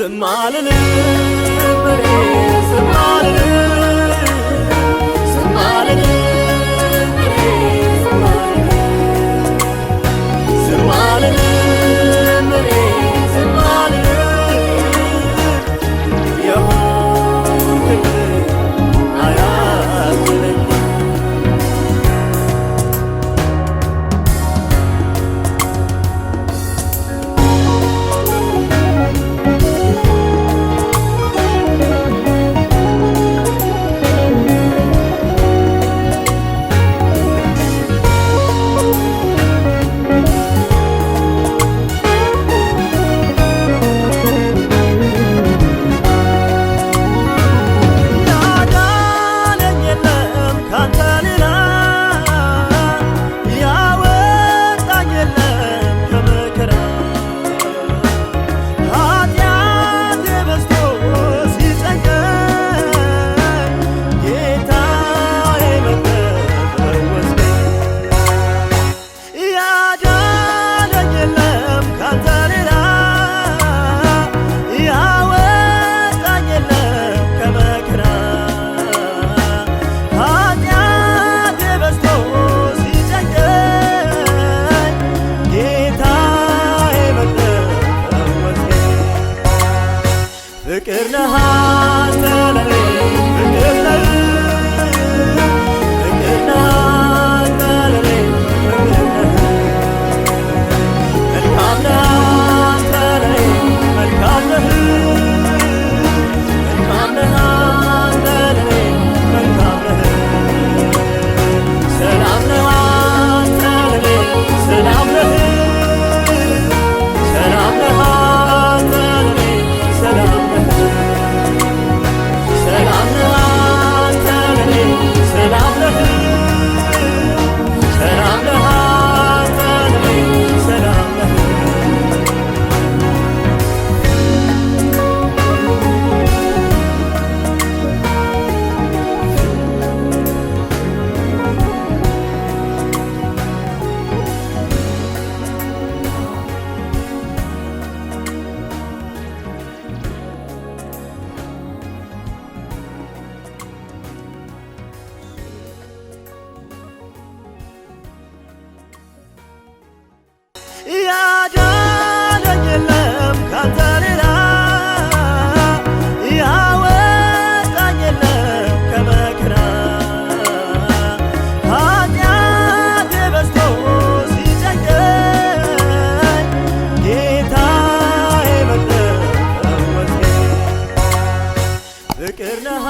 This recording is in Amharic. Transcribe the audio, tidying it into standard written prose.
ዝም አልልም ዝም አልልም ዝም አልልም ዝም አልልም ዝም አልልም የሆንክልኝ አያዝለኝም ፍቅር ነህ አንተ ለኔ ፍቅር ነህ ፍቅር ነህ አንተ ለኔ ፍቅር ነህ መልካም ነህ አንተ ለኔ መልካም ነህ መልካም ነህ አንተ ለኔ መልካም ነህ ሰላም ነህ አንተ ለኔ ሰላም ነህ ሰላም ነህ አንተ ለኔ ሰላም ሰላም ነህ አንተ ለኔ ሰላም ነህ ሰላም ነህ አንተ ለኔ ሰላም ነህ ያዳነኝ የለም ካንተ ሌላ ያወጣኝ የለም ከመከራ ኃጢአቴ በዝቶ ሲጨንቀኝ ጌታዬ መጥተህ ፈወስከኝ ፍቅር ነህ